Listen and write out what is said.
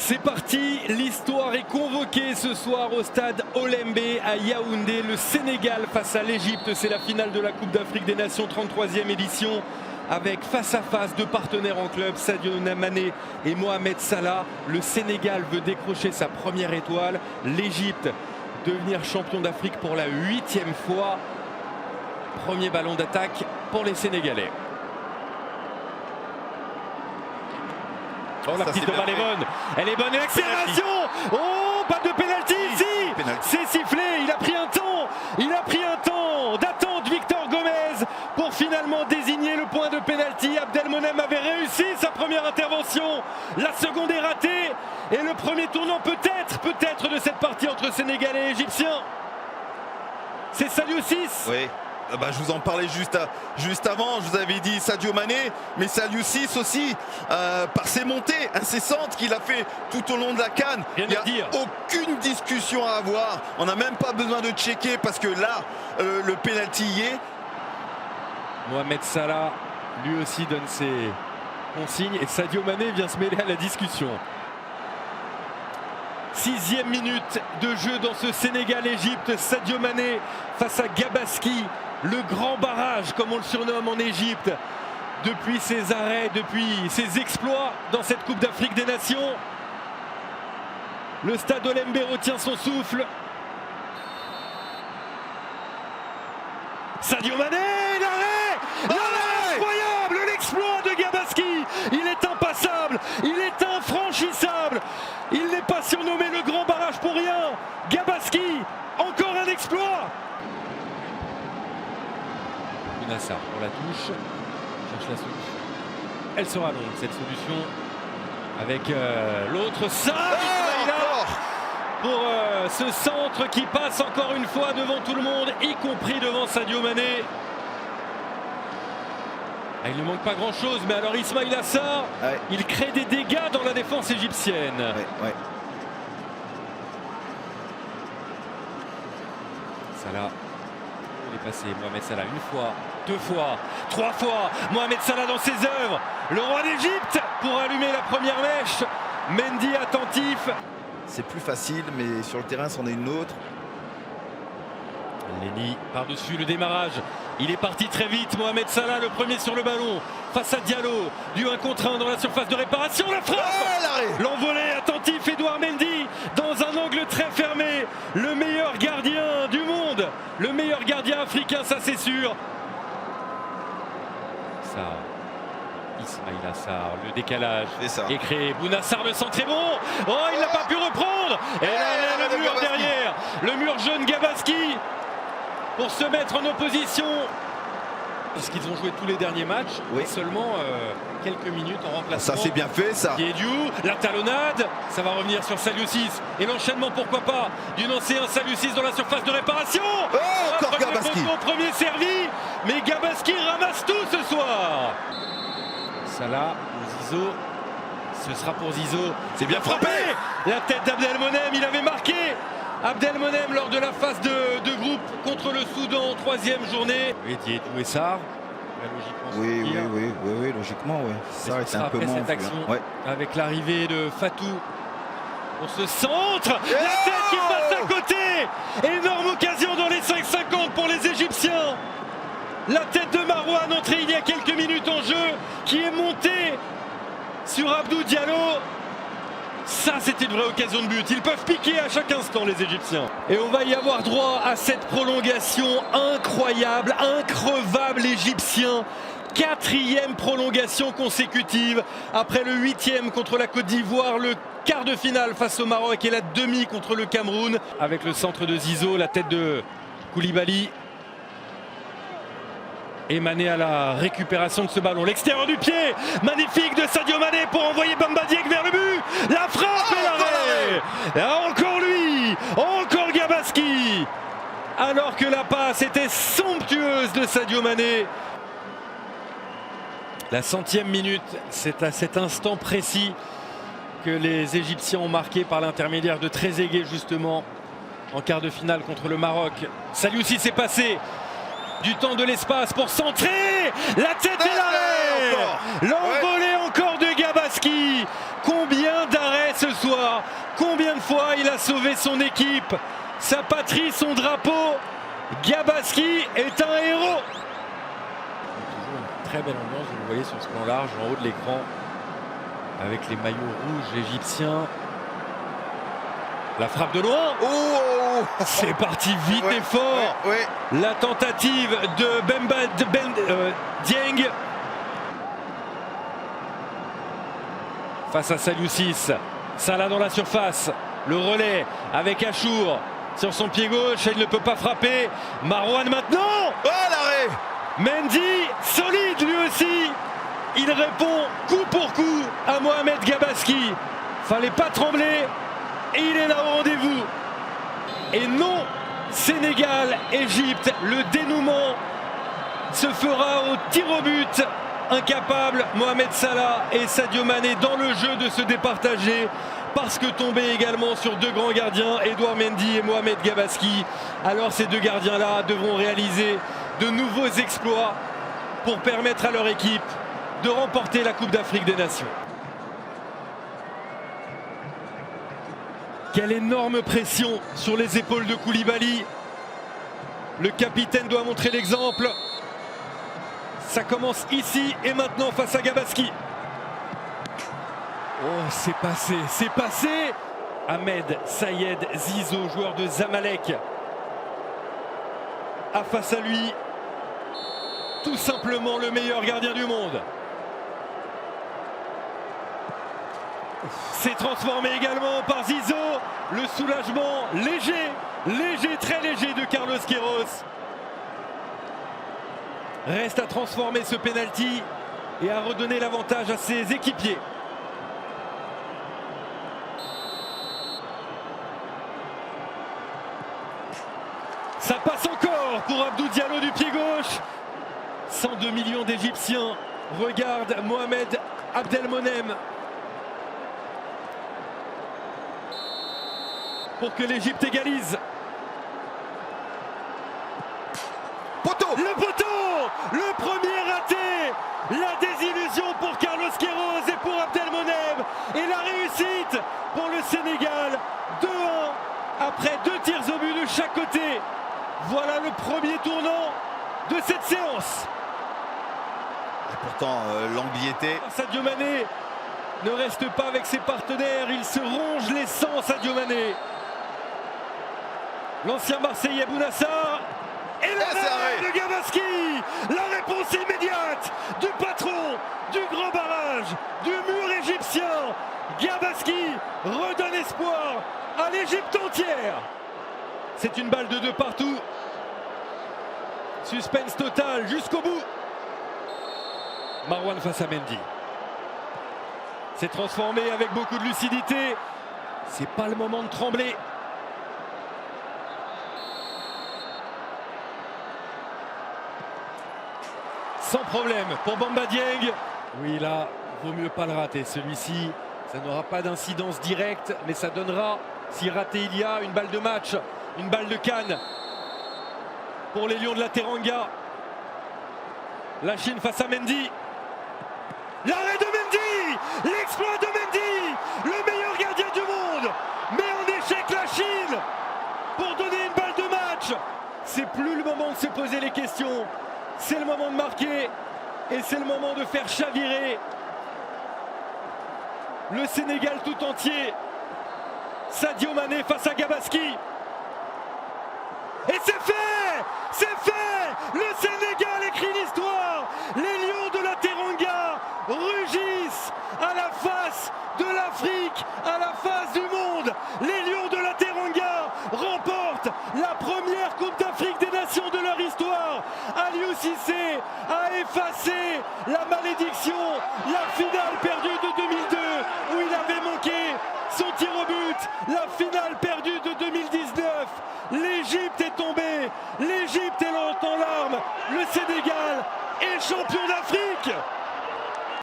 C'est parti, l'histoire est convoquée ce soir au stade Olembe à Yaoundé. Le Sénégal face à l'Égypte, c'est la finale de la Coupe d'Afrique des Nations, 33e édition. Avec face à face deux partenaires en club, Sadio Mané et Mohamed Salah. Le Sénégal veut décrocher sa première étoile. L'Égypte devenir champion d'Afrique pour la 8e fois. Premier ballon d'attaque pour les Sénégalais. Oh, la petite de balle est bonne. Elle est bonne et l'accélération. Oh, pas de pénalty ici. C'est sifflé. Il a pris un temps d'attente, Victor Gomez, pour finalement désigner le point de pénalty. Abdelmonem avait réussi sa première intervention. La seconde est ratée. Et le premier tournant peut-être de cette partie entre Sénégalais et Égyptiens. C'est Saliou Ciss. Oui. Je vous en parlais juste avant, je vous avais dit Sadio Mané, mais Saliou Ciss aussi, par ses montées incessantes qu'il a fait tout au long de la CAN. Il n'y a aucune discussion à avoir, on n'a même pas besoin de checker parce que là, le pénalty y est. Mohamed Salah, lui aussi donne ses consignes et Sadio Mané vient se mêler à la discussion. 6e minute de jeu dans ce Sénégal-Égypte. Sadio Mané face à Gabaski. Le grand barrage, comme on le surnomme en Égypte, depuis ses arrêts, depuis ses exploits dans cette Coupe d'Afrique des Nations. Le stade Olembe retient son souffle. Sadio Mané, l'arrêt incroyable, l'exploit de Gabaski. Il est impassable, il est infranchissable. Il n'est pas surnommé le grand barrage pour rien. Gabaski, encore un exploit. Bounassar pour la touche, cherche la solution. Elle sera longue cette solution avec l'autre pour ce centre qui passe encore une fois devant tout le monde, y compris devant Sadio Mané. Il ne manque pas grand chose, mais alors Ismaïla Sarr, il crée des dégâts dans la défense égyptienne. Salah, il est passé, Mohamed Salah, une fois, deux fois, trois fois, Mohamed Salah dans ses œuvres, le roi d'Égypte pour allumer la première mèche, Mendy attentif. C'est plus facile, mais sur le terrain, c'en est une autre. Lenny par-dessus le démarrage. Il est parti très vite. Mohamed Salah, le premier sur le ballon. Face à Diallo. Du 1 contre 1 dans la surface de réparation. La frappe. L'envolée attentif. Edouard Mendy dans un angle très fermé. Le meilleur gardien du monde. Le meilleur gardien africain, ça c'est sûr. Sarr. Ismaïla Sarr. Le décalage est créé. Bounassar, le centre est bon. Oh, il n'a pas pu reprendre. Et là, le mur derrière. Le mur jaune Gabaski. Pour se mettre en opposition, puisqu'ils ont joué tous les derniers matchs, seulement quelques minutes en remplacement. Ça c'est bien fait ça. Diédiou, la talonnade, ça va revenir sur Saliou Ciss. Et l'enchaînement, pourquoi pas, du ancien Saliou Ciss dans la surface de réparation. Encore Gabaski. Premier servi, mais Gabaski ramasse tout ce soir. Salah, Zizou, ce sera pour Zizou. C'est bien frappé. La tête d'Abdelmonem, il avait marqué. Abdelmonem lors de la phase de groupe contre le Soudan, 3e journée. Et Diédiou et Sarr, logiquement. Oui, logiquement, oui. Ça c'est un peu moins cette action avec l'arrivée de Fatou pour ce centre. La tête qui passe à côté. Énorme occasion dans les 5,50 pour les Égyptiens. La tête de Marouane entrée il y a quelques minutes en jeu, qui est montée sur Abdou Diallo. Ça, c'était une vraie occasion de but. Ils peuvent piquer à chaque instant, les Égyptiens. Et on va y avoir droit à cette prolongation incroyable, increvable égyptien. 4e prolongation consécutive. Après le 8e contre la Côte d'Ivoire, le quart de finale face au Maroc et la demi contre le Cameroun. Avec le centre de Zizou, la tête de Koulibaly. Et Mané à la récupération de ce ballon. L'extérieur du pied, magnifique de Sadio Mané pour envoyer Bamba Dieng vers le but. La frappe et l'arrêt. Encore lui, encore Gabaski. Alors que la passe était somptueuse de Sadio Mané. La 100e minute, c'est à cet instant précis que les Égyptiens ont marqué par l'intermédiaire de Trezeguet justement en quart de finale contre le Maroc. Saliou Ciss est passé. Du temps, de l'espace pour centrer. La tête et l'arrêt. L'envolée encore de Gabaski. Combien d'arrêts ce soir. fois, il a sauvé son équipe, sa patrie, son drapeau. Gabaski est un héros. Toujours une très belle ambiance, vous le voyez sur ce plan large, en haut de l'écran, avec les maillots rouges égyptiens. La frappe de loin. Oh, c'est parti vite et fort. La tentative de Dieng face à Saliou Ciss. Salah dans la surface. Le relais avec Achour sur son pied gauche. Il ne peut pas frapper. Marouane maintenant. Oh, l'arrêt. Mendy, solide lui aussi. Il répond coup pour coup à Mohamed Gabaski. Fallait pas trembler. Et il est là au rendez-vous. Et non, Sénégal-Égypte, le dénouement se fera au tir au but. Incapable Mohamed Salah et Sadio Mané dans le jeu de se départager, parce que tombés également sur deux grands gardiens, Edouard Mendy et Mohamed Gabaski. Alors ces deux gardiens-là devront réaliser de nouveaux exploits pour permettre à leur équipe de remporter la Coupe d'Afrique des Nations. Quelle énorme pression sur les épaules de Koulibaly. Le capitaine doit montrer l'exemple. Ça commence ici et maintenant face à Gabaski. Oh, c'est passé, c'est passé. Ahmed Sayed Zizo, joueur de Zamalek, a face à lui tout simplement le meilleur gardien du monde. C'est transformé également par Zizo. Le soulagement léger, très léger de Carlos Queiroz. Reste à transformer ce penalty et à redonner l'avantage à ses équipiers. Ça passe encore pour Abdou Diallo du pied gauche. 102 millions d'Égyptiens regardent Mohamed Abdelmonem pour que l'Égypte égalise. Poteau. Le poteau, le premier raté. La désillusion pour Carlos Queiroz et pour Abdelmonem. Et la réussite pour le Sénégal. 2-1 après 2 tirs au but de chaque côté. Voilà le premier tournant de cette séance. Et pourtant, l'angle y était. Sadio Mané ne reste pas avec ses partenaires. Il se ronge les sangs, Sadio Mané. L'ancien Marseillais Bounassar. Et l'arrêt de Gabaski. La réponse immédiate du patron du grand barrage, du mur égyptien. Gabaski redonne espoir à l'Égypte entière. C'est une balle de 2 partout. Suspense total jusqu'au bout. Marouane face à Mendy. C'est transformé avec beaucoup de lucidité. C'est pas le moment de trembler. Sans problème pour Bamba Dieng. Oui, là, vaut mieux pas le rater. Celui-ci, ça n'aura pas d'incidence directe, mais ça donnera, si raté il y a, une balle de match, une balle de CAN pour les Lions de la Teranga. La Chine face à Mendy. L'arrêt de Mendy, l'exploit de Mendy, le meilleur gardien du monde, met en échec la Chine pour donner une balle de match. C'est plus le moment de se poser les questions. C'est le moment de marquer et c'est le moment de faire chavirer le Sénégal tout entier. Sadio Mané face à Gabaski. Et c'est fait! C'est fait! Le Sénégal écrit l'histoire. Les Lions de la Teranga rugissent à la face de l'Afrique, à la face du monde. Les Lions de la Teranga remportent la première Coupe d'Afrique des Nations de leur histoire. Aliou Cissé a effacé la malédiction, la finale perdue de 2002 où il avait manqué son tir au but, la finale perdue de 2019. L'Égypte est tombée, l'Égypte est en larmes, le Sénégal est champion d'Afrique.